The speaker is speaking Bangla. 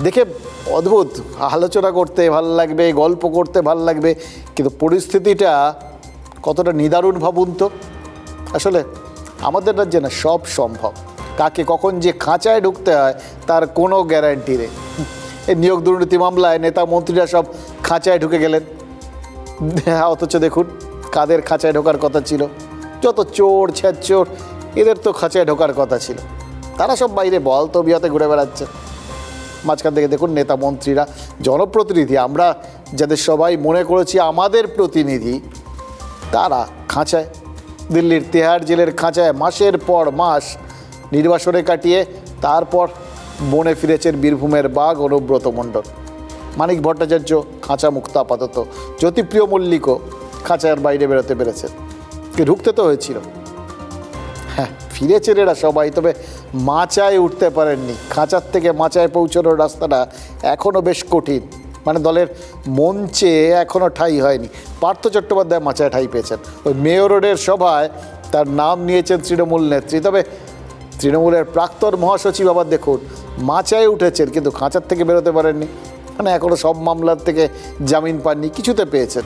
দেখে অদ্ভুত, আলোচনা করতে ভালো লাগবে, গল্প করতে ভালো লাগবে, কিন্তু পরিস্থিতিটা কতটা নিদারুণ ভাবুন তো। আসলে আমাদের রাজ্যে না সব সম্ভব, কাকে কখন যে খাঁচায় ঢুকতে হয় তার কোনো গ্যারান্টি নেই। এই নিয়োগ দুর্নীতি মামলায় নেতা মন্ত্রীরা সব খাঁচায় ঢুকে গেলেন, অথচ দেখুন কাদের খাঁচায় ঢোকার কথা ছিল, যত চোর ছ্যাচোর এদের তো খাঁচায় ঢোকার কথা ছিল, তারা সব বাইরে বল তবিয়তে ঘুরে বেড়াচ্ছে। মাঝখান থেকে দেখুন নেতা মন্ত্রীরা, জনপ্রতিনিধি আমরা যাদের সবাই মনে করেছি আমাদের প্রতিনিধি, তারা খাঁচায়, দিল্লির তিহার জেলের খাঁচায় মাসের পর মাস নির্বাসনে কাটিয়ে তারপর বনে ফিরেছেন বীরভূমের বাঘ অনুব্রত মণ্ডল। মানিক ভট্টাচার্য খাঁচা মুক্ত আপাতত, জ্যোতিপ্রিয় মল্লিকও খাঁচার বাইরে বেরোতে পেরেছেন, ঢুকতে তো হয়েছিল। হ্যাঁ, ফিরেছেন এরা সবাই, তবে মাচায় উঠতে পারেননি। খাঁচার থেকে মাচায় পৌঁছানোর রাস্তাটা এখনও বেশ কঠিন, মানে দলের মঞ্চে এখনও ঠাঁই হয়নি। পার্থ চট্টোপাধ্যায় মাচায় ঠাঁই পেয়েছেন, ওই মেয়র রোডের সভায় তার নাম নিয়েছেন তৃণমূল নেত্রী, তবে তৃণমূলের প্রাক্তন মহাসচিব আবার দেখুন মাচায় উঠেছেন কিন্তু খাঁচার থেকে বেরোতে পারেননি, মানে এখনও সব মামলার থেকে জামিন পাননি, কিছুতে পেয়েছেন।